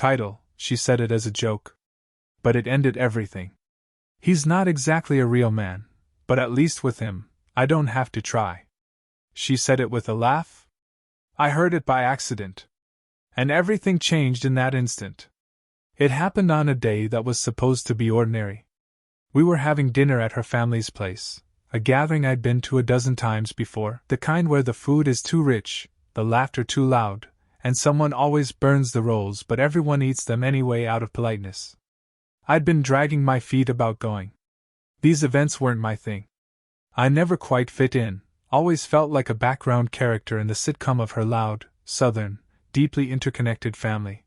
title, she said it as a joke. But it ended everything. He's not exactly a real man, but at least with him, I don't have to try. She said it with a laugh. I heard it by accident. And everything changed in that instant. It happened on a day that was supposed to be ordinary. We were having dinner at her family's place, a gathering I'd been to a dozen times before, the kind where the food is too rich, the laughter too loud, and someone always burns the rolls but everyone eats them anyway out of politeness. I'd been dragging my feet about going. These events weren't my thing. I never quite fit in, always felt like a background character in the sitcom of her loud, southern, deeply interconnected family.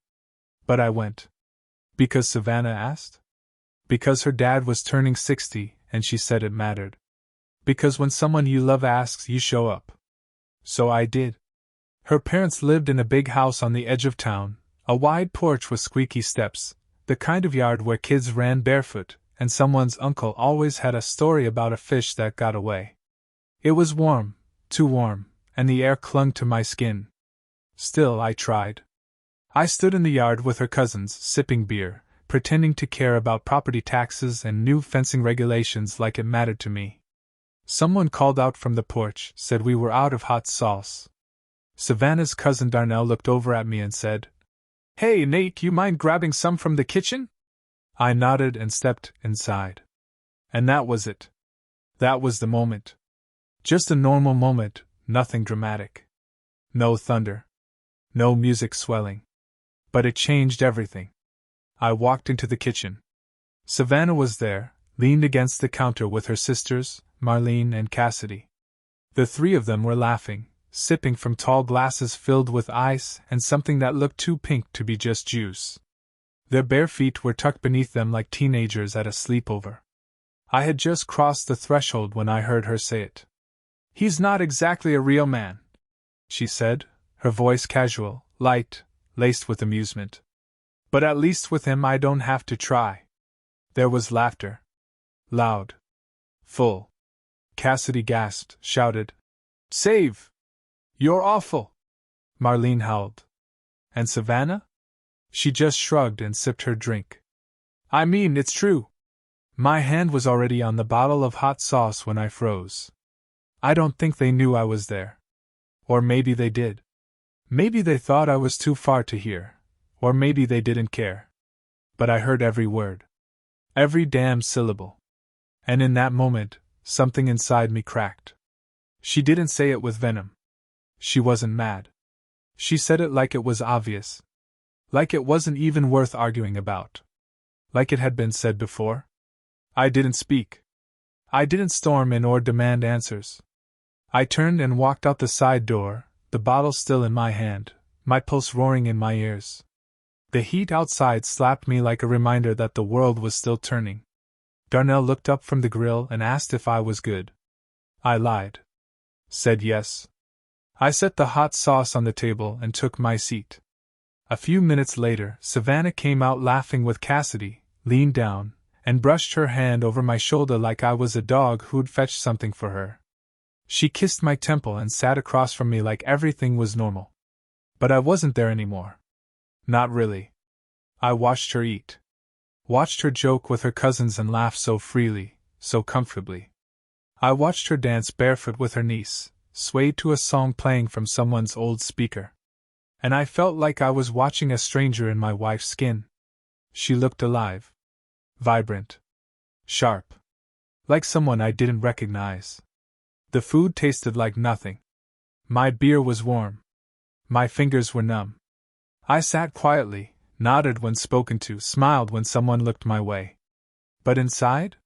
But I went. Because Savannah asked? Because her dad was turning 60, and she said it mattered. Because when someone you love asks, you show up. So I did. Her parents lived in a big house on the edge of town, a wide porch with squeaky steps, the kind of yard where kids ran barefoot, and someone's uncle always had a story about a fish that got away. It was warm, too warm, and the air clung to my skin. Still, I tried. I stood in the yard with her cousins, sipping beer, pretending to care about property taxes and new fencing regulations like it mattered to me. Someone called out from the porch, said we were out of hot sauce. Savannah's cousin Darnell looked over at me and said, "Hey, Nate, you mind grabbing some from the kitchen?" I nodded and stepped inside. And that was it. That was the moment. Just a normal moment, nothing dramatic. No thunder. No music swelling. But it changed everything. I walked into the kitchen. Savannah was there, leaned against the counter with her sisters, Marlene and Cassidy. The three of them were laughing, sipping from tall glasses filled with ice and something that looked too pink to be just juice. Their bare feet were tucked beneath them like teenagers at a sleepover. I had just crossed the threshold when I heard her say it. "He's not exactly a real man," she said, her voice casual, light, laced with amusement. "But at least with him I don't have to try." There was laughter. Loud. Full. Cassidy gasped, shouted, "Save! You're awful!" Marlene howled. And Savannah? She just shrugged and sipped her drink. "I mean, it's true." My hand was already on the bottle of hot sauce when I froze. I don't think they knew I was there. Or maybe they did. Maybe they thought I was too far to hear. Or maybe they didn't care. But I heard every word. Every damn syllable. And in that moment, something inside me cracked. She didn't say it with venom. She wasn't mad. She said it like it was obvious. Like it wasn't even worth arguing about. Like it had been said before. I didn't speak. I didn't storm in or demand answers. I turned and walked out the side door, the bottle still in my hand, my pulse roaring in my ears. The heat outside slapped me like a reminder that the world was still turning. Darnell looked up from the grill and asked if I was good. I lied. Said yes. I set the hot sauce on the table and took my seat. A few minutes later, Savannah came out laughing with Cassidy, leaned down, and brushed her hand over my shoulder like I was a dog who'd fetched something for her. She kissed my temple and sat across from me like everything was normal. But I wasn't there anymore. Not really. I watched her eat. Watched her joke with her cousins and laugh so freely, so comfortably. I watched her dance barefoot with her niece, swayed to a song playing from someone's old speaker. And I felt like I was watching a stranger in my wife's skin. She looked alive. Vibrant. Sharp. Like someone I didn't recognize. The food tasted like nothing. My beer was warm. My fingers were numb. I sat quietly, nodded when spoken to, smiled when someone looked my way. But inside?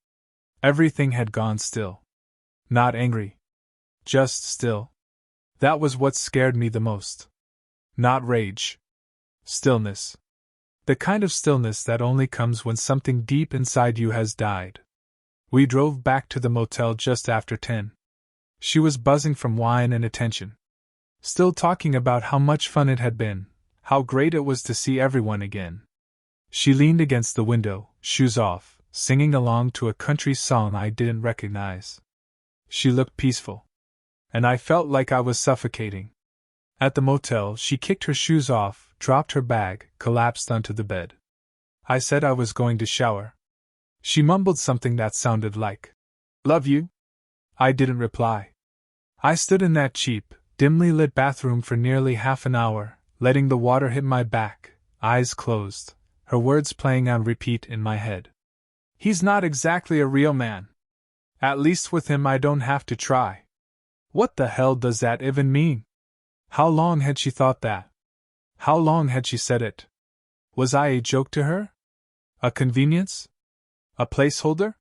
Everything had gone still. Not angry. Just still. That was what scared me the most. Not rage. Stillness. The kind of stillness that only comes when something deep inside you has died. We drove back to the motel just after 10. She was buzzing from wine and attention. Still talking about how much fun it had been, how great it was to see everyone again. She leaned against the window, shoes off, singing along to a country song I didn't recognize. She looked peaceful. And I felt like I was suffocating. At the motel, she kicked her shoes off, dropped her bag, collapsed onto the bed. I said I was going to shower. She mumbled something that sounded like, "Love you?" I didn't reply. I stood in that cheap, dimly lit bathroom for nearly half an hour, letting the water hit my back, eyes closed, her words playing on repeat in my head. He's not exactly a real man. At least with him I don't have to try. What the hell does that even mean? How long had she thought that? How long had she said it? Was I a joke to her? A convenience? A placeholder?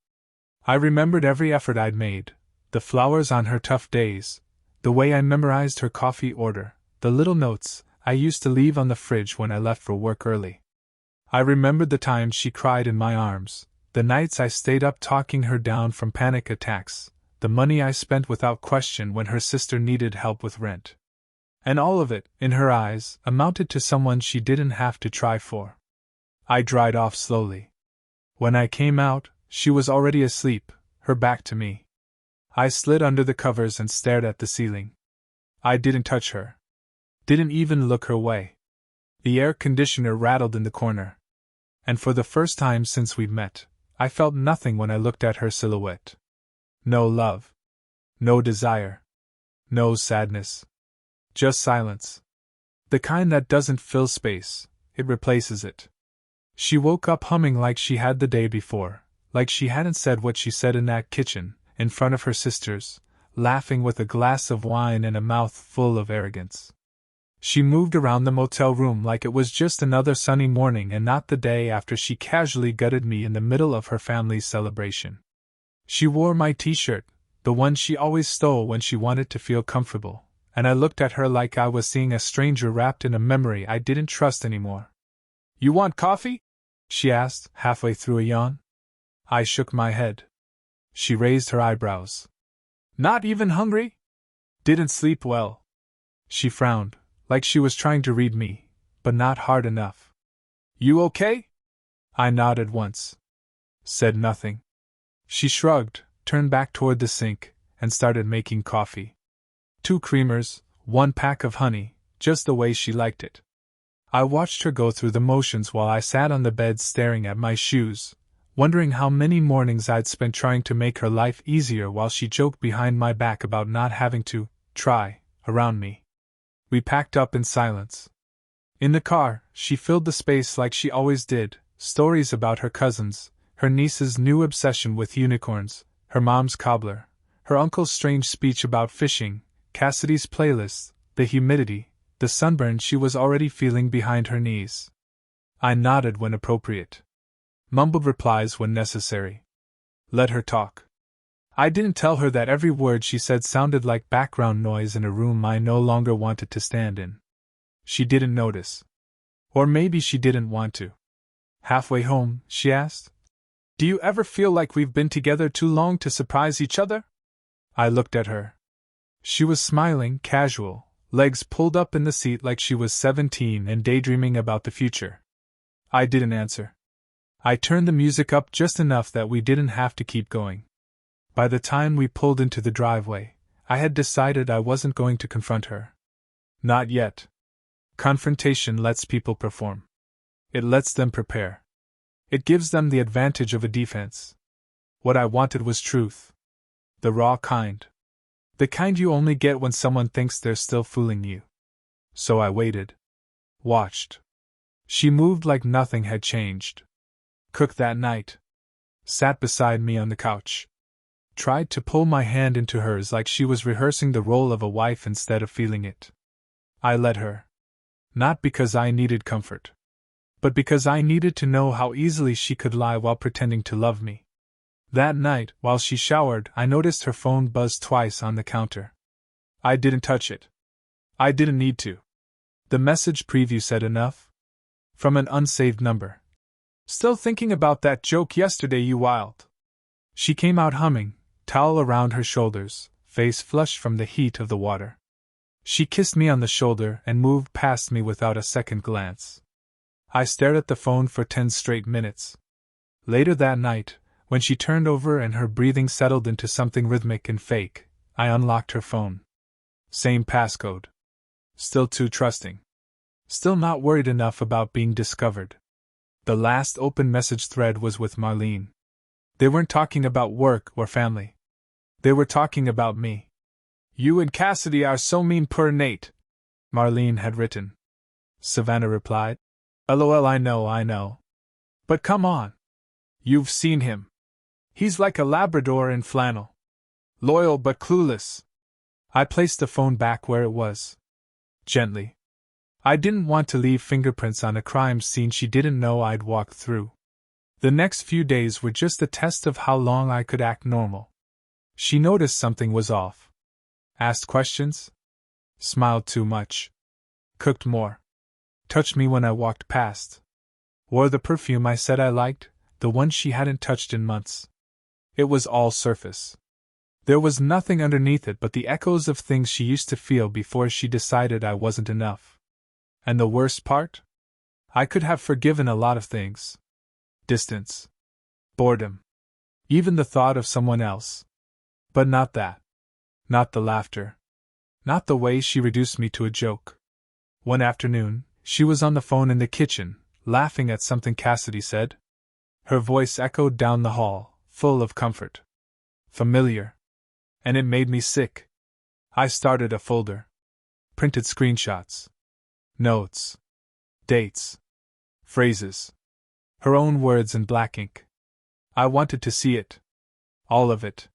I remembered every effort I'd made, the flowers on her tough days, the way I memorized her coffee order, the little notes I used to leave on the fridge when I left for work early. I remembered the times she cried in my arms, the nights I stayed up talking her down from panic attacks, the money I spent without question when her sister needed help with rent. And all of it, in her eyes, amounted to someone she didn't have to try for. I dried off slowly. When I came out, she was already asleep, her back to me. I slid under the covers and stared at the ceiling. I didn't touch her. Didn't even look her way. The air conditioner rattled in the corner. And for the first time since we'd met, I felt nothing when I looked at her silhouette. No love. No desire. No sadness. Just silence. The kind that doesn't fill space, it replaces it. She woke up humming like she had the day before, like she hadn't said what she said in that kitchen, in front of her sisters, laughing with a glass of wine and a mouth full of arrogance. She moved around the motel room like it was just another sunny morning and not the day after she casually gutted me in the middle of her family's celebration. She wore my t-shirt, the one she always stole when she wanted to feel comfortable, and I looked at her like I was seeing a stranger wrapped in a memory I didn't trust anymore. "You want coffee?" she asked, halfway through a yawn. I shook my head. She raised her eyebrows. "Not even hungry?" "Didn't sleep well." She frowned, like she was trying to read me, but not hard enough. "You okay?" I nodded once. Said nothing. She shrugged, turned back toward the sink, and started making coffee. 2 creamers, 1 pack of honey, just the way she liked it. I watched her go through the motions while I sat on the bed staring at my shoes, wondering how many mornings I'd spent trying to make her life easier while she joked behind my back about not having to try around me. We packed up in silence. In the car, she filled the space like she always did, stories about her cousins, her niece's new obsession with unicorns, her mom's cobbler, her uncle's strange speech about fishing, Cassidy's playlist, the humidity, the sunburn she was already feeling behind her knees. I nodded when appropriate. Mumbled replies when necessary. Let her talk. I didn't tell her that every word she said sounded like background noise in a room I no longer wanted to stand in. She didn't notice. Or maybe she didn't want to. Halfway home, she asked, "Do you ever feel like we've been together too long to surprise each other?" I looked at her. She was smiling, casual, legs pulled up in the seat like she was 17 and daydreaming about the future. I didn't answer. I turned the music up just enough that we didn't have to keep going. By the time we pulled into the driveway, I had decided I wasn't going to confront her. Not yet. Confrontation lets people perform. It lets them prepare. It gives them the advantage of a defense. What I wanted was truth. The raw kind. The kind you only get when someone thinks they're still fooling you. So I waited. Watched. She moved like nothing had changed. Cooked that night. Sat beside me on the couch. Tried to pull my hand into hers like she was rehearsing the role of a wife instead of feeling it. I let her. Not because I needed comfort, but because I needed to know how easily she could lie while pretending to love me. That night, while she showered, I noticed her phone buzz twice on the counter. I didn't touch it. I didn't need to. The message preview said enough. From an unsaved number. "Still thinking about that joke yesterday, you wild." She came out humming, towel around her shoulders, face flushed from the heat of the water. She kissed me on the shoulder and moved past me without a second glance. I stared at the phone for 10 straight minutes. Later that night, when she turned over and her breathing settled into something rhythmic and fake, I unlocked her phone. Same passcode. Still too trusting. Still not worried enough about being discovered. The last open message thread was with Marlene. They weren't talking about work or family. They were talking about me. "You and Cassidy are so mean, poor Nate," Marlene had written. Savannah replied, "LOL, I know. But come on. You've seen him. He's like a labrador in flannel. Loyal but clueless." I placed the phone back where it was. Gently. I didn't want to leave fingerprints on a crime scene she didn't know I'd walked through. The next few days were just a test of how long I could act normal. She noticed something was off. Asked questions. Smiled too much. Cooked more. Touched me when I walked past. Wore the perfume I said I liked, the one she hadn't touched in months. It was all surface. There was nothing underneath it but the echoes of things she used to feel before she decided I wasn't enough. And the worst part? I could have forgiven a lot of things. Distance. Boredom. Even the thought of someone else. But not that. Not the laughter. Not the way she reduced me to a joke. One afternoon, she was on the phone in the kitchen, laughing at something Cassidy said. Her voice echoed down the hall, full of comfort. Familiar. And it made me sick. I started a folder. Printed screenshots. Notes. Dates. Phrases. Her own words in black ink. I wanted to see it. All of it.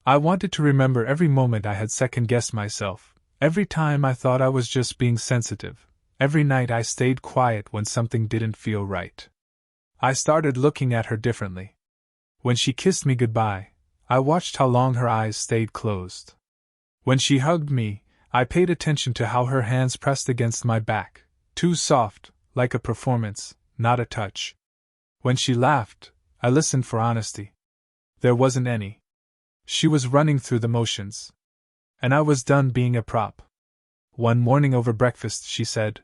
I wanted to remember every moment I had second-guessed myself, every time I thought I was just being sensitive, every night I stayed quiet when something didn't feel right. I started looking at her differently. When she kissed me goodbye, I watched how long her eyes stayed closed. When she hugged me, I paid attention to how her hands pressed against my back, too soft, like a performance, not a touch. When she laughed, I listened for honesty. There wasn't any. She was running through the motions. And I was done being a prop. One morning over breakfast she said,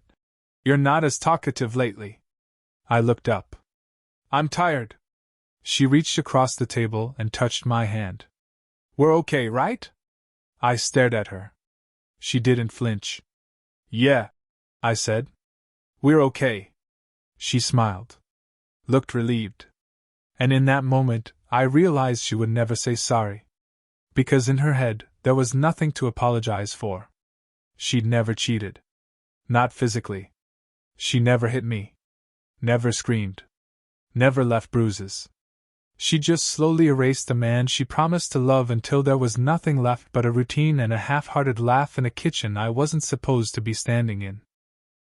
"You're not as talkative lately." I looked up. "I'm tired." She reached across the table and touched my hand. "We're okay, right?" I stared at her. She didn't flinch. "Yeah," I said. "We're okay." She smiled. Looked relieved. And in that moment, I realized she would never say sorry. Because in her head, there was nothing to apologize for. She'd never cheated. Not physically. She never hit me. Never screamed. Never left bruises. She just slowly erased the man she promised to love until there was nothing left but a routine and a half-hearted laugh in a kitchen I wasn't supposed to be standing in.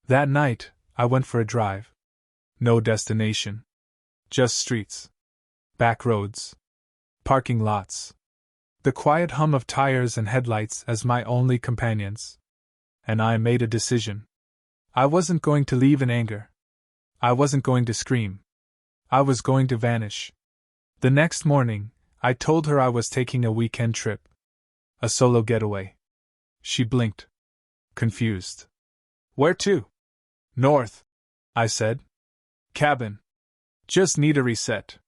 That night, I went for a drive. No destination. Just streets. Back roads. Parking lots. The quiet hum of tires and headlights as my only companions. And I made a decision. I wasn't going to leave in anger. I wasn't going to scream. I was going to vanish. The next morning, I told her I was taking a weekend trip. A solo getaway. She blinked. Confused. "Where to?" "North," I said. "Cabin. Just need a reset."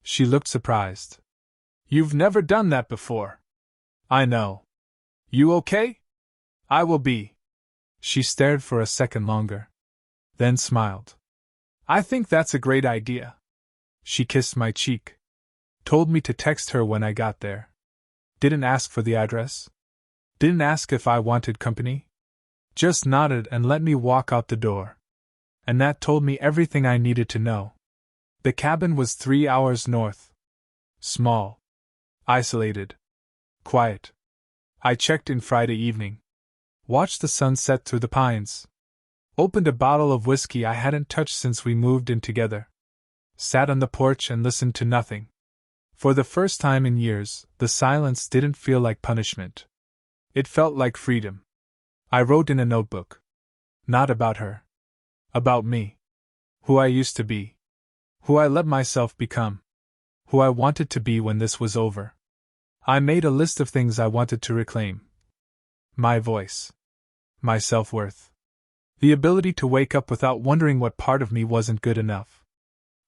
She looked surprised. "You've never done that before." "I know. You okay?" "I will be." She stared for a second longer. Then smiled. "I think that's a great idea." She kissed my cheek. Told me to text her when I got there. Didn't ask for the address. Didn't ask if I wanted company. Just nodded and let me walk out the door. And that told me everything I needed to know. The cabin was 3 hours north. Small. Isolated. Quiet. I checked in Friday evening. Watched the sun set through the pines. Opened a bottle of whiskey I hadn't touched since we moved in together. Sat on the porch and listened to nothing. For the first time in years, the silence didn't feel like punishment. It felt like freedom. I wrote in a notebook. Not about her. About me. Who I used to be. Who I let myself become. Who I wanted to be when this was over. I made a list of things I wanted to reclaim. My voice. My self-worth. The ability to wake up without wondering what part of me wasn't good enough.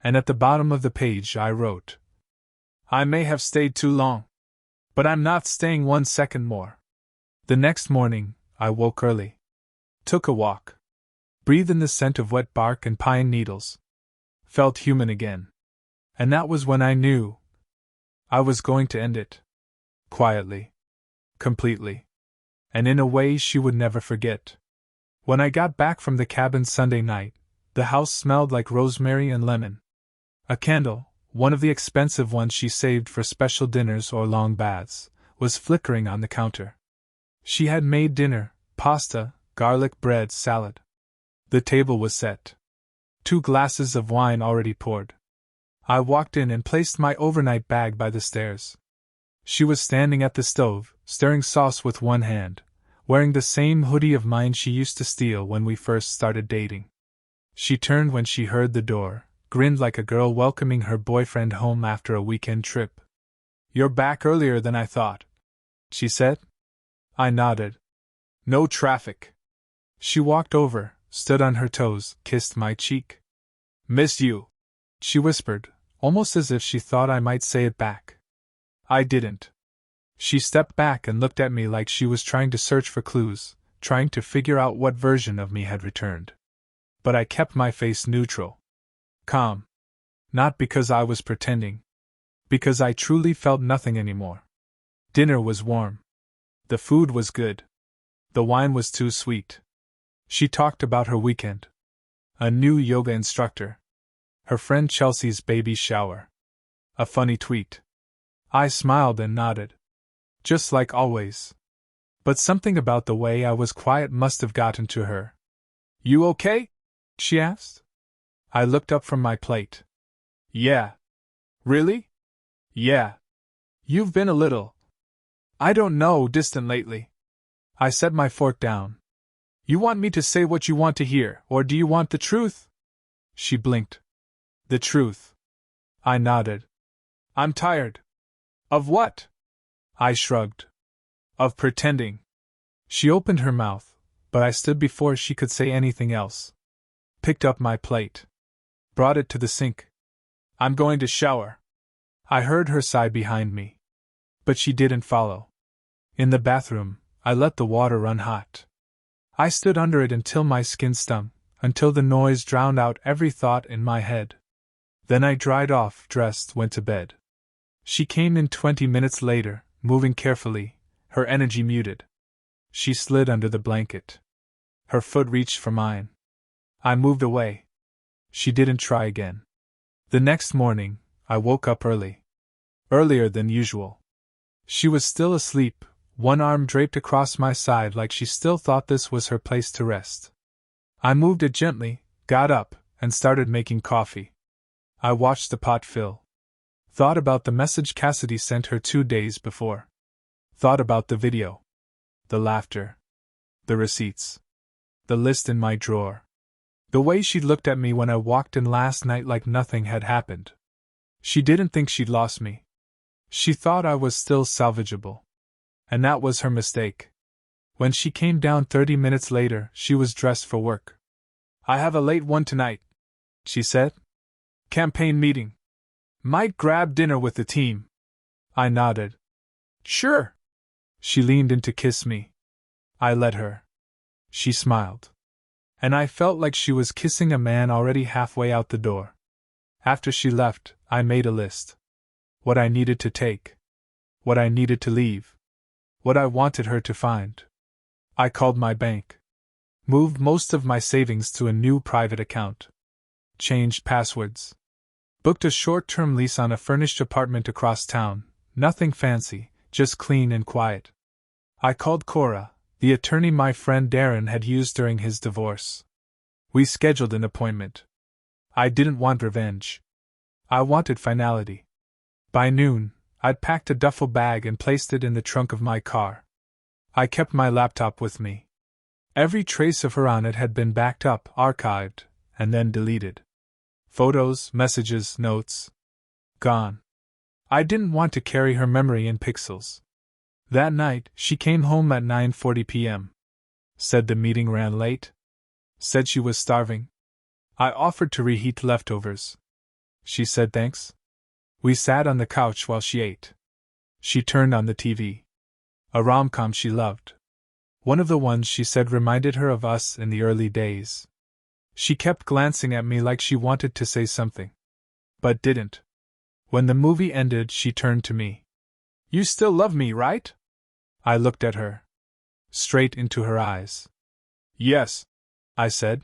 And at the bottom of the page I wrote, "I may have stayed too long. But I'm not staying 1 second more." The next morning, I woke early. Took a walk. Breathed in the scent of wet bark and pine needles. Felt human again. And that was when I knew I was going to end it. Quietly. Completely. And in a way she would never forget. When I got back from the cabin Sunday night, the house smelled like rosemary and lemon. A candle, one of the expensive ones she saved for special dinners or long baths, was flickering on the counter. She had made dinner, pasta, garlic bread, salad. The table was set. 2 glasses of wine already poured. I walked in and placed my overnight bag by the stairs. She was standing at the stove, stirring sauce with one hand, wearing the same hoodie of mine she used to steal when we first started dating. She turned when she heard the door, grinned like a girl welcoming her boyfriend home after a weekend trip. "You're back earlier than I thought," she said. I nodded. "No traffic." She walked over, stood on her toes, kissed my cheek. "Miss you," she whispered, almost as if she thought I might say it back. I didn't. She stepped back and looked at me like she was trying to search for clues, trying to figure out what version of me had returned. But I kept my face neutral. Calm. Not because I was pretending. Because I truly felt nothing anymore. Dinner was warm. The food was good. The wine was too sweet. She talked about her weekend. A new yoga instructor. Her friend Chelsea's baby shower. A funny tweet. I smiled and nodded. Just like always. But something about the way I was quiet must have gotten to her. "You okay?" she asked. I looked up from my plate. "Yeah." "Really?" "Yeah. You've been a little, I don't know, distant lately." I set my fork down. "You want me to say what you want to hear, or do you want the truth?" She blinked. "The truth." I nodded. "I'm tired." "Of what?" I shrugged. "Of pretending." She opened her mouth, but I stood before she could say anything else. Picked up my plate. Brought it to the sink. "I'm going to shower." I heard her sigh behind me. But she didn't follow. In the bathroom, I let the water run hot. I stood under it until my skin stung, until the noise drowned out every thought in my head. Then I dried off, dressed, went to bed. She came in 20 minutes later, moving carefully, her energy muted. She slid under the blanket. Her foot reached for mine. I moved away. She didn't try again. The next morning, I woke up early. Earlier than usual. She was still asleep, one arm draped across my side like she still thought this was her place to rest. I moved it gently, got up, and started making coffee. I watched the pot fill. Thought about the message Cassidy sent her 2 days before. Thought about the video. The laughter. The receipts. The list in my drawer. The way she looked at me when I walked in last night like nothing had happened. She didn't think she'd lost me. She thought I was still salvageable. And that was her mistake. When she came down 30 minutes later, she was dressed for work. "I have a late one tonight," she said. "Campaign meeting. Might grab dinner with the team." I nodded. "Sure." She leaned in to kiss me. I let her. She smiled. And I felt like she was kissing a man already halfway out the door. After she left, I made a list. What I needed to take. What I needed to leave. What I wanted her to find. I called my bank. Moved most of my savings to a new private account. Changed passwords. Booked a short-term lease on a furnished apartment across town, nothing fancy, just clean and quiet. I called Cora, the attorney my friend Darren had used during his divorce. We scheduled an appointment. I didn't want revenge. I wanted finality. By noon, I'd packed a duffel bag and placed it in the trunk of my car. I kept my laptop with me. Every trace of her on it had been backed up, archived, and then deleted. Photos, messages, notes. Gone. I didn't want to carry her memory in pixels. That night, she came home at 9:40 p.m. Said the meeting ran late. Said she was starving. I offered to reheat leftovers. She said thanks. We sat on the couch while she ate. She turned on the TV. A rom-com she loved. One of the ones she said reminded her of us in the early days. She kept glancing at me like she wanted to say something, but didn't. When the movie ended, she turned to me. You still love me, right? I looked at her. Straight into her eyes. Yes, I said.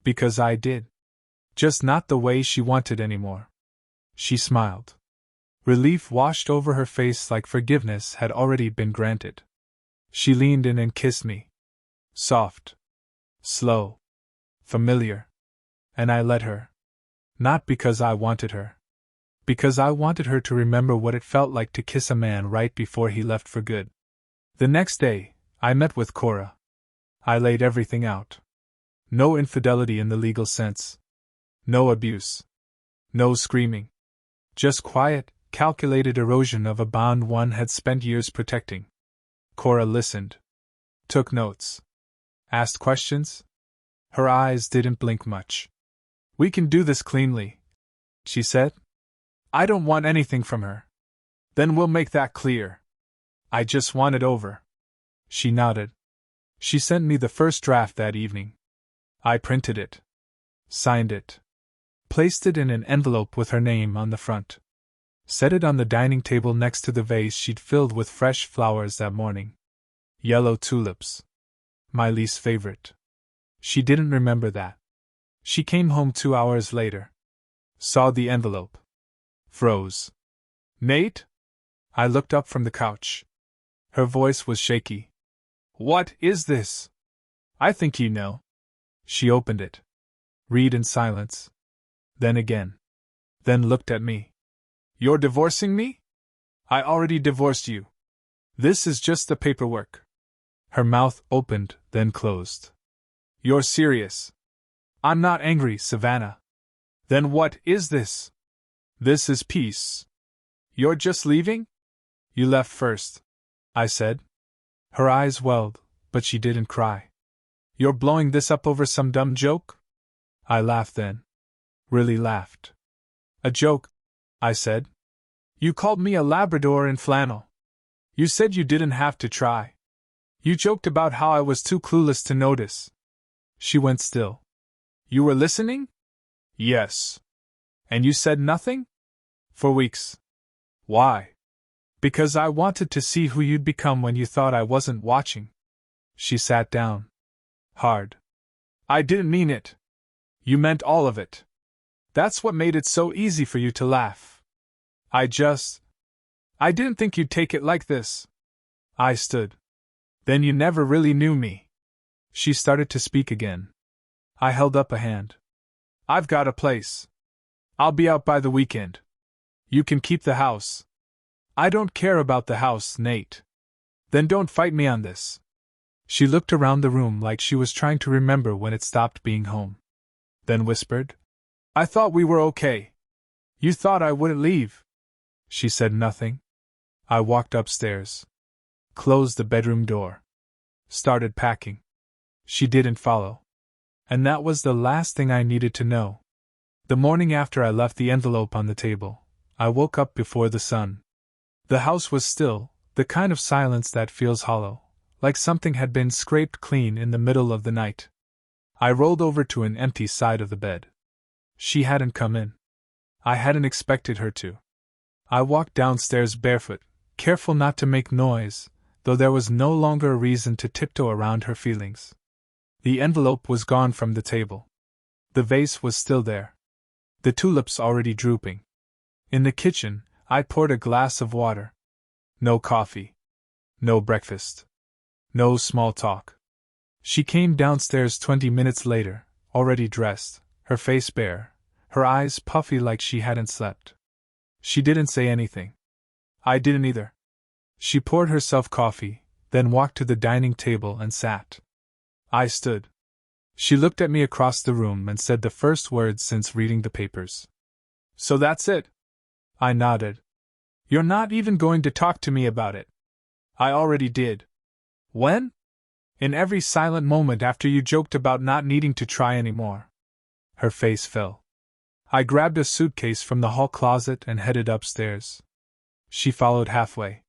Because I did. Just not the way she wanted anymore. She smiled. Relief washed over her face like forgiveness had already been granted. She leaned in and kissed me. Soft. Slow. Familiar. And I let her. Not because I wanted her. Because I wanted her to remember what it felt like to kiss a man right before he left for good. The next day, I met with Cora. I laid everything out. No infidelity in the legal sense. No abuse. No screaming. Just quiet, calculated erosion of a bond one had spent years protecting. Cora listened. Took notes. Asked questions. Her eyes didn't blink much. We can do this cleanly, she said. I don't want anything from her. Then we'll make that clear. I just want it over. She nodded. She sent me the first draft that evening. I printed it. Signed it. Placed it in an envelope with her name on the front. Set it on the dining table next to the vase she'd filled with fresh flowers that morning. Yellow tulips. My least favorite. She didn't remember that. She came home 2 hours later. Saw the envelope. Froze. Nate? I looked up from the couch. Her voice was shaky. What is this? I think you know. She opened it. Read in silence. Then again. Then looked at me. You're divorcing me? I already divorced you. This is just the paperwork. Her mouth opened, then closed. You're serious. I'm not angry, Savannah. Then what is this? This is peace. You're just leaving? You left first, I said. Her eyes welled, but she didn't cry. You're blowing this up over some dumb joke? I laughed then. Really laughed. A joke, I said. You called me a labrador in flannel. You said you didn't have to try. You joked about how I was too clueless to notice. She went still. You were listening? Yes. And you said nothing? For weeks. Why? Because I wanted to see who you'd become when you thought I wasn't watching. She sat down. Hard. I didn't mean it. You meant all of it. That's what made it so easy for you to laugh. I didn't think you'd take it like this. I stood. Then you never really knew me. She started to speak again. I held up a hand. I've got a place. I'll be out by the weekend. You can keep the house. I don't care about the house, Nate. Then don't fight me on this. She looked around the room like she was trying to remember when it stopped being home. Then whispered, I thought we were okay. You thought I wouldn't leave. She said nothing. I walked upstairs. Closed the bedroom door. Started packing. She didn't follow. And that was the last thing I needed to know. The morning after I left the envelope on the table, I woke up before the sun. The house was still, the kind of silence that feels hollow, like something had been scraped clean in the middle of the night. I rolled over to an empty side of the bed. She hadn't come in. I hadn't expected her to. I walked downstairs barefoot, careful not to make noise, though there was no longer a reason to tiptoe around her feelings. The envelope was gone from the table. The vase was still there. The tulips already drooping. In the kitchen, I poured a glass of water. No coffee. No breakfast. No small talk. She came downstairs 20 minutes later, already dressed, her face bare, her eyes puffy like she hadn't slept. She didn't say anything. I didn't either. She poured herself coffee, then walked to the dining table and sat. I stood. She looked at me across the room and said the first words since reading the papers. So that's it? I nodded. You're not even going to talk to me about it. I already did. When? In every silent moment after you joked about not needing to try anymore. Her face fell. I grabbed a suitcase from the hall closet and headed upstairs. She followed halfway.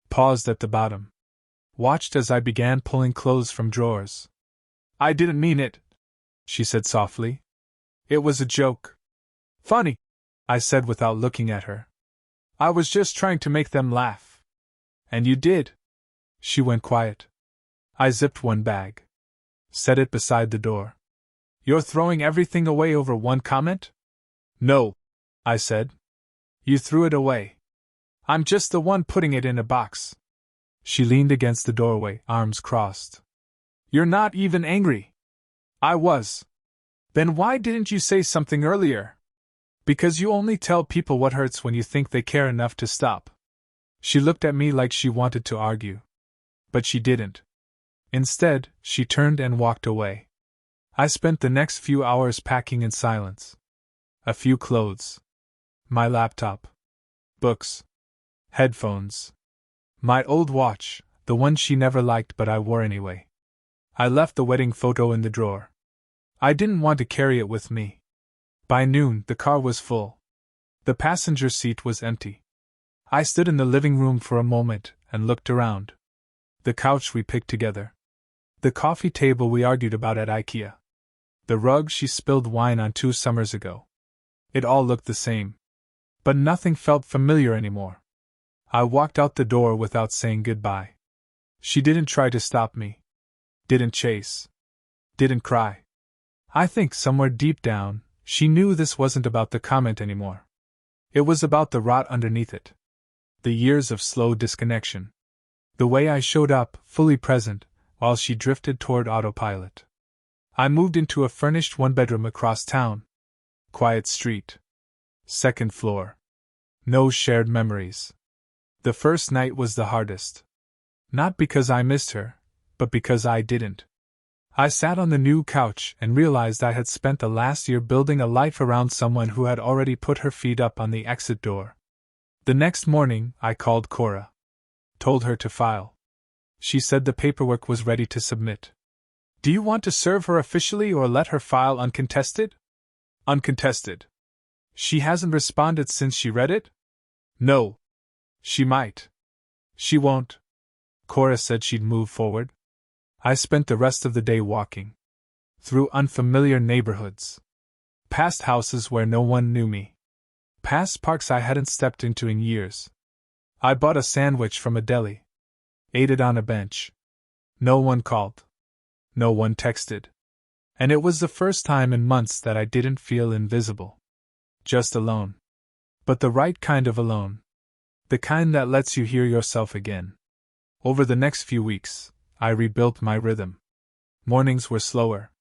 Paused at the bottom. Watched as I began pulling clothes from drawers. I didn't mean it, she said softly. It was a joke. Funny, I said without looking at her. I was just trying to make them laugh. And you did. She went quiet. I zipped one bag. Set it beside the door. You're throwing everything away over one comment? No, I said. You threw it away. I'm just the one putting it in a box. She leaned against the doorway, arms crossed. You're not even angry. I was. Then why didn't you say something earlier? Because you only tell people what hurts when you think they care enough to stop. She looked at me like she wanted to argue. But she didn't. Instead, she turned and walked away. I spent the next few hours packing in silence. A few clothes. My laptop. Books. Headphones. My old watch, the one she never liked but I wore anyway. I left the wedding photo in the drawer. I didn't want to carry it with me. By noon, the car was full. The passenger seat was empty. I stood in the living room for a moment and looked around. The couch we picked together. The coffee table we argued about at IKEA. The rug she spilled wine on 2 summers ago. It all looked the same. But nothing felt familiar anymore. I walked out the door without saying goodbye. She didn't try to stop me. Didn't chase. Didn't cry. I think somewhere deep down, she knew this wasn't about the comment anymore. It was about the rot underneath it. The years of slow disconnection. The way I showed up, fully present, while she drifted toward autopilot. I moved into a furnished one-bedroom across town. Quiet street. 2nd floor. No shared memories. The first night was the hardest. Not because I missed her, but because I didn't. I sat on the new couch and realized I had spent the last year building a life around someone who had already put her feet up on the exit door. The next morning, I called Cora. Told her to file. She said the paperwork was ready to submit. Do you want to serve her officially or let her file uncontested? Uncontested. She hasn't responded since she read it? No. She might. She won't. Cora said she'd move forward. I spent the rest of the day walking. Through unfamiliar neighborhoods. Past houses where no one knew me. Past parks I hadn't stepped into in years. I bought a sandwich from a deli. Ate it on a bench. No one called. No one texted. And it was the first time in months that I didn't feel invisible. Just alone. But the right kind of alone. The kind that lets you hear yourself again. Over the next few weeks, I rebuilt my rhythm. Mornings were slower.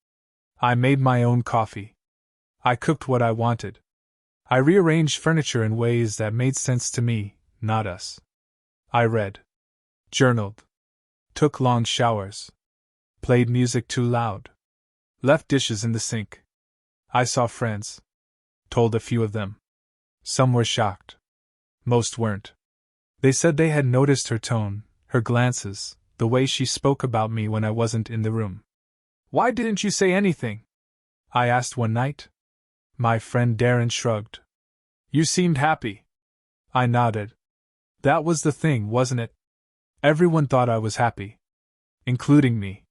I made my own coffee. I cooked what I wanted. I rearranged furniture in ways that made sense to me, not us. I read. Journaled. Took long showers. Played music too loud. Left dishes in the sink. I saw friends. Told a few of them. Some were shocked. Most weren't. They said they had noticed her tone, her glances, the way she spoke about me when I wasn't in the room. Why didn't you say anything? I asked one night. My friend Darren shrugged. You seemed happy. I nodded. That was the thing, wasn't it? Everyone thought I was happy. Including me.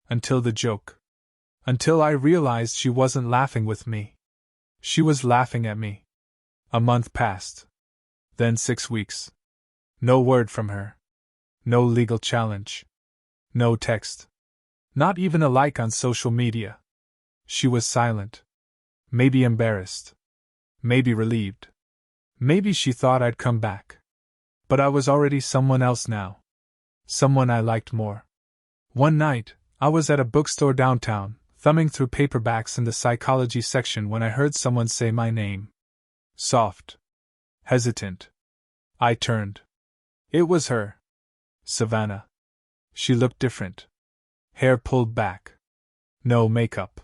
Until the joke. Until I realized she wasn't laughing with me. She was laughing at me. A month passed. Then 6 weeks. No word from her. No legal challenge. No text. Not even a like on social media. She was silent. Maybe embarrassed. Maybe relieved. Maybe she thought I'd come back. But I was already someone else now. Someone I liked more. One night, I was at a bookstore downtown, thumbing through paperbacks in the psychology section when I heard someone say my name. Soft. Hesitant. I turned. It was her. Savannah. She looked different. Hair pulled back. No makeup.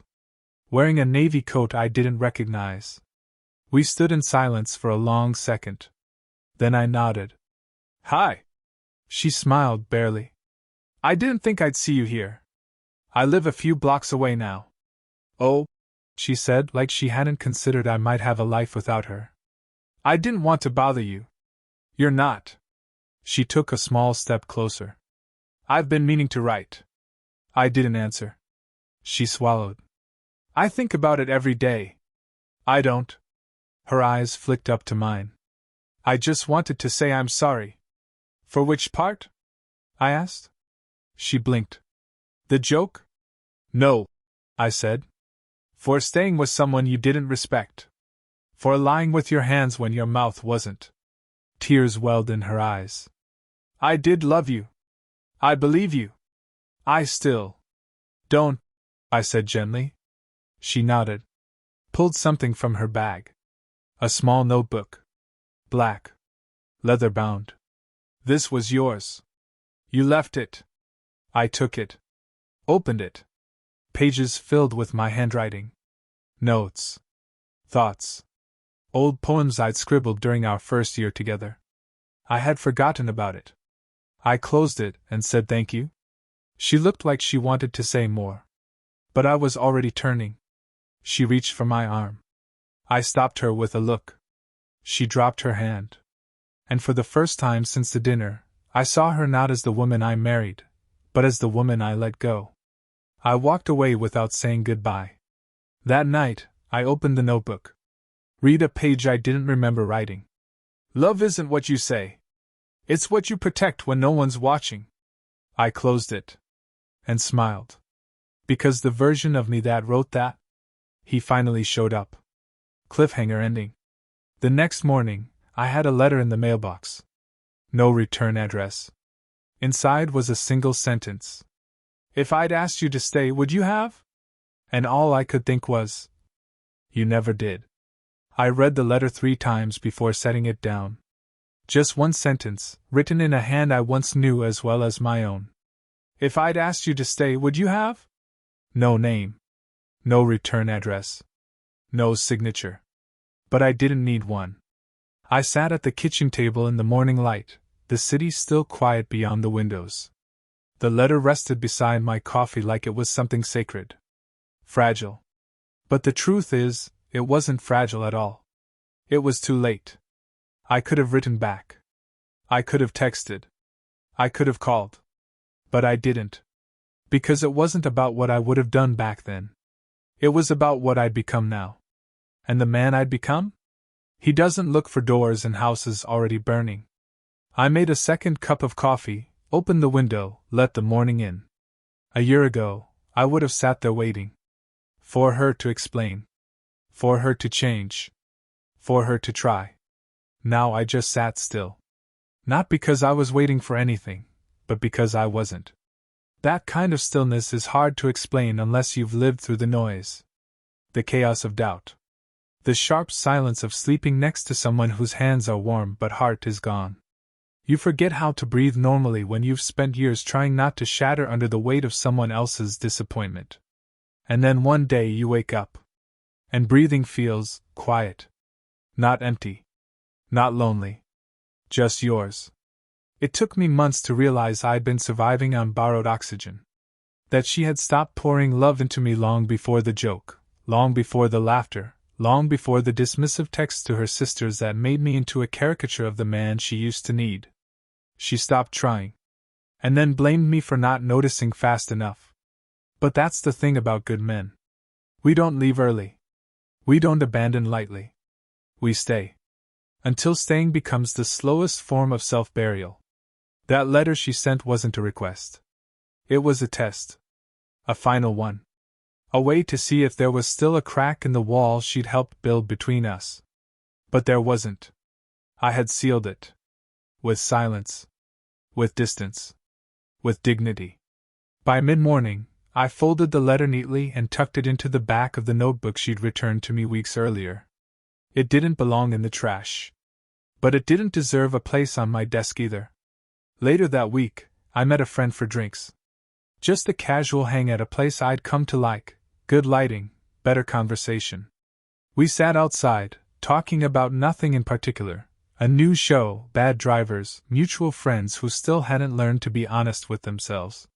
Wearing a navy coat I didn't recognize. We stood in silence for a long second. Then I nodded. Hi. She smiled barely. I didn't think I'd see you here. I live a few blocks away now. Oh, she said, like she hadn't considered I might have a life without her. I didn't want to bother you. You're not. She took a small step closer. I've been meaning to write. I didn't answer. She swallowed. I think about it every day. I don't. Her eyes flicked up to mine. I just wanted to say I'm sorry. For which part? I asked. She blinked. The joke? No, I said. For staying with someone you didn't respect. For lying with your hands when your mouth wasn't. Tears welled in her eyes. I did love you. I believe you. I still don't, I said gently. She nodded. Pulled something from her bag. A small notebook. Black. Leather bound. This was yours. You left it. I took it. Opened it. Pages filled with my handwriting. Notes. Thoughts. Old poems I'd scribbled during our first year together. I had forgotten about it. I closed it and said thank you. She looked like she wanted to say more. But I was already turning. She reached for my arm. I stopped her with a look. She dropped her hand. And for the first time since the dinner, I saw her not as the woman I married, but as the woman I let go. I walked away without saying goodbye. That night, I opened the notebook. Read a page I didn't remember writing. Love isn't what you say. It's what you protect when no one's watching. I closed it. And smiled. Because the version of me that wrote that? He finally showed up. Cliffhanger ending. The next morning, I had a letter in the mailbox. No return address. Inside was a single sentence. If I'd asked you to stay, would you have? And all I could think was, you never did. I read the letter 3 times before setting it down. Just one sentence, written in a hand I once knew as well as my own. If I'd asked you to stay, would you have? No name. No return address. No signature. But I didn't need one. I sat at the kitchen table in the morning light, the city still quiet beyond the windows. The letter rested beside my coffee like it was something sacred. Fragile. But the truth is, it wasn't fragile at all. It was too late. I could have written back. I could have texted. I could have called. But I didn't. Because it wasn't about what I would have done back then. It was about what I'd become now. And the man I'd become? He doesn't look for doors and houses already burning. I made a second cup of coffee, opened the window, let the morning in. A year ago, I would have sat there waiting. For her to explain. For her to change. For her to try. Now I just sat still. Not because I was waiting for anything, but because I wasn't. That kind of stillness is hard to explain unless you've lived through the noise. The chaos of doubt. The sharp silence of sleeping next to someone whose hands are warm but heart is gone. You forget how to breathe normally when you've spent years trying not to shatter under the weight of someone else's disappointment. And then one day you wake up. And breathing feels quiet. Not empty. Not lonely. Just yours. It took me months to realize I'd been surviving on borrowed oxygen. That she had stopped pouring love into me long before the joke, long before the laughter, long before the dismissive texts to her sisters that made me into a caricature of the man she used to need. She stopped trying. And then blamed me for not noticing fast enough. But that's the thing about good men. We don't leave early. We don't abandon lightly. We stay. Until staying becomes the slowest form of self-burial. That letter she sent wasn't a request. It was a test. A final one. A way to see if there was still a crack in the wall she'd helped build between us. But there wasn't. I had sealed it. With silence. With distance. With dignity. By mid-morning, I folded the letter neatly and tucked it into the back of the notebook she'd returned to me weeks earlier. It didn't belong in the trash. But it didn't deserve a place on my desk either. Later that week, I met a friend for drinks. Just a casual hang at a place I'd come to like, good lighting, better conversation. We sat outside, talking about nothing in particular, a new show, bad drivers, mutual friends who still hadn't learned to be honest with themselves.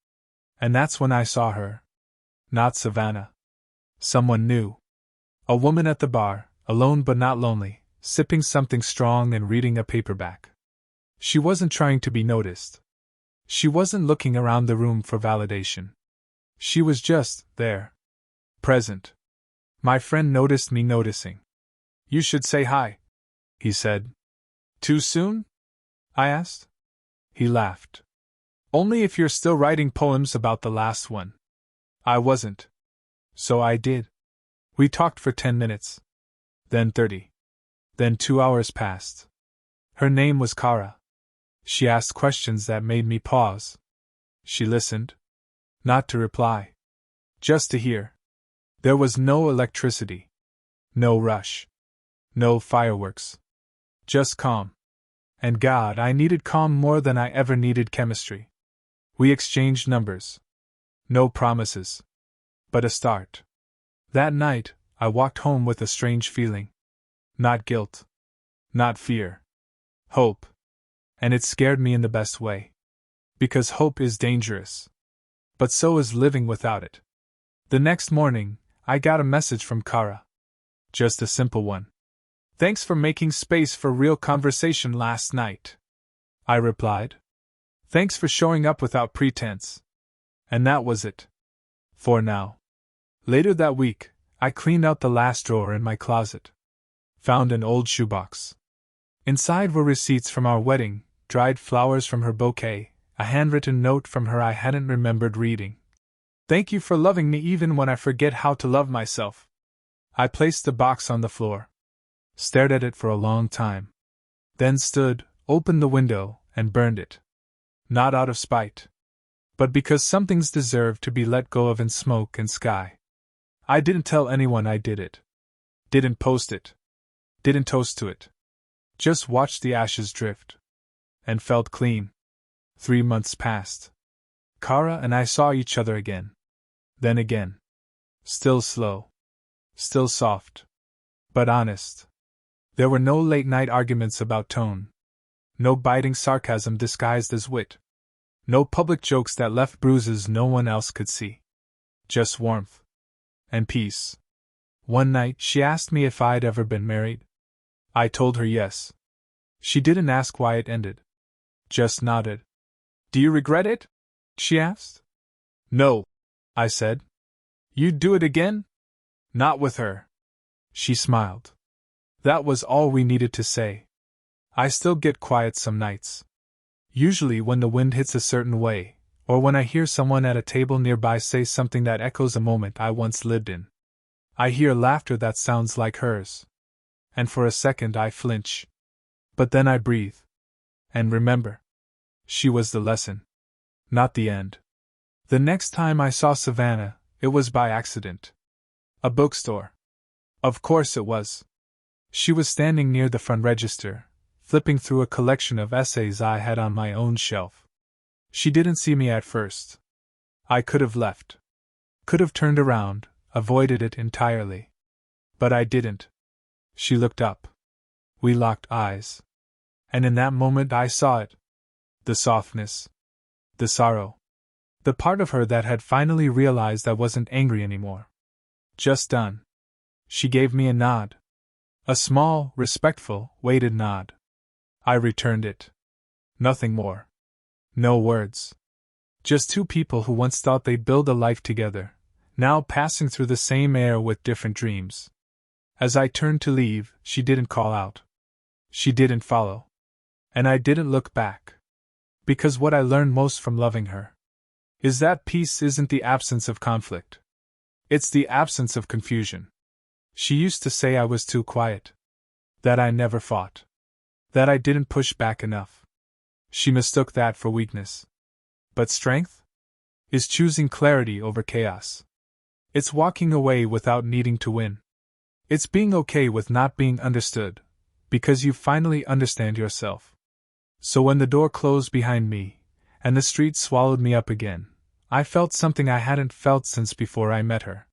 And that's when I saw her. Not Savannah. Someone new. A woman at the bar, alone but not lonely, sipping something strong and reading a paperback. She wasn't trying to be noticed. She wasn't looking around the room for validation. She was just there. Present. My friend noticed me noticing. You should say hi, he said. Too soon? I asked. He laughed. Only if you're still writing poems about the last one. I wasn't. So I did. We talked for 10 minutes. Then 30. Then 2 hours passed. Her name was Kara. She asked questions that made me pause. She listened. Not to reply. Just to hear. There was no electricity. No rush. No fireworks. Just calm. And God, I needed calm more than I ever needed chemistry. We exchanged numbers. No promises. But a start. That night, I walked home with a strange feeling. Not guilt. Not fear. Hope. And it scared me in the best way. Because hope is dangerous. But so is living without it. The next morning, I got a message from Kara. Just a simple one. Thanks for making space for real conversation last night. I replied. Thanks for showing up without pretense. And that was it. For now. Later that week, I cleaned out the last drawer in my closet. Found an old shoebox. Inside were receipts from our wedding, dried flowers from her bouquet, a handwritten note from her I hadn't remembered reading. Thank you for loving me even when I forget how to love myself. I placed the box on the floor. Stared at it for a long time. Then stood, opened the window, and burned it. Not out of spite. But because some things deserve to be let go of in smoke and sky. I didn't tell anyone I did it. Didn't post it. Didn't toast to it. Just watched the ashes drift. And felt clean. 3 months passed. Kara and I saw each other again. Then again. Still slow. Still soft. But honest. There were no late-night arguments about tone. No biting sarcasm disguised as wit. No public jokes that left bruises no one else could see. Just warmth. And peace. One night she asked me if I'd ever been married. I told her yes. She didn't ask why it ended. Just nodded. Do you regret it? She asked. No, I said. You'd do it again? Not with her. She smiled. That was all we needed to say. I still get quiet some nights. Usually when the wind hits a certain way, or when I hear someone at a table nearby say something that echoes a moment I once lived in. I hear laughter that sounds like hers. And for a second I flinch. But then I breathe. And remember. She was the lesson. Not the end. The next time I saw Savannah, it was by accident. A bookstore. Of course it was. She was standing near the front register, flipping through a collection of essays I had on my own shelf. She didn't see me at first. I could have left. Could have turned around, avoided it entirely. But I didn't. She looked up. We locked eyes. And in that moment I saw it. The softness. The sorrow. The part of her that had finally realized I wasn't angry anymore. Just done. She gave me a nod. A small, respectful, weighted nod. I returned it. Nothing more. No words. Just two people who once thought they'd build a life together, now passing through the same air with different dreams. As I turned to leave, she didn't call out. She didn't follow. And I didn't look back. Because what I learned most from loving her is that peace isn't the absence of conflict. It's the absence of confusion. She used to say I was too quiet. That I never fought. That I didn't push back enough. She mistook that for weakness. But strength? Is choosing clarity over chaos. It's walking away without needing to win. It's being okay with not being understood, because you finally understand yourself. So when the door closed behind me, and the street swallowed me up again, I felt something I hadn't felt since before I met her.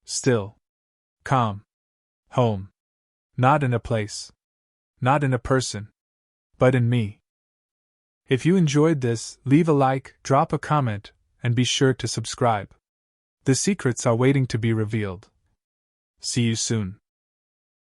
Still. Calm. Home. Not in a place. Not in a person. But in me. If you enjoyed this, leave a like, drop a comment, and be sure to subscribe. The secrets are waiting to be revealed. See you soon.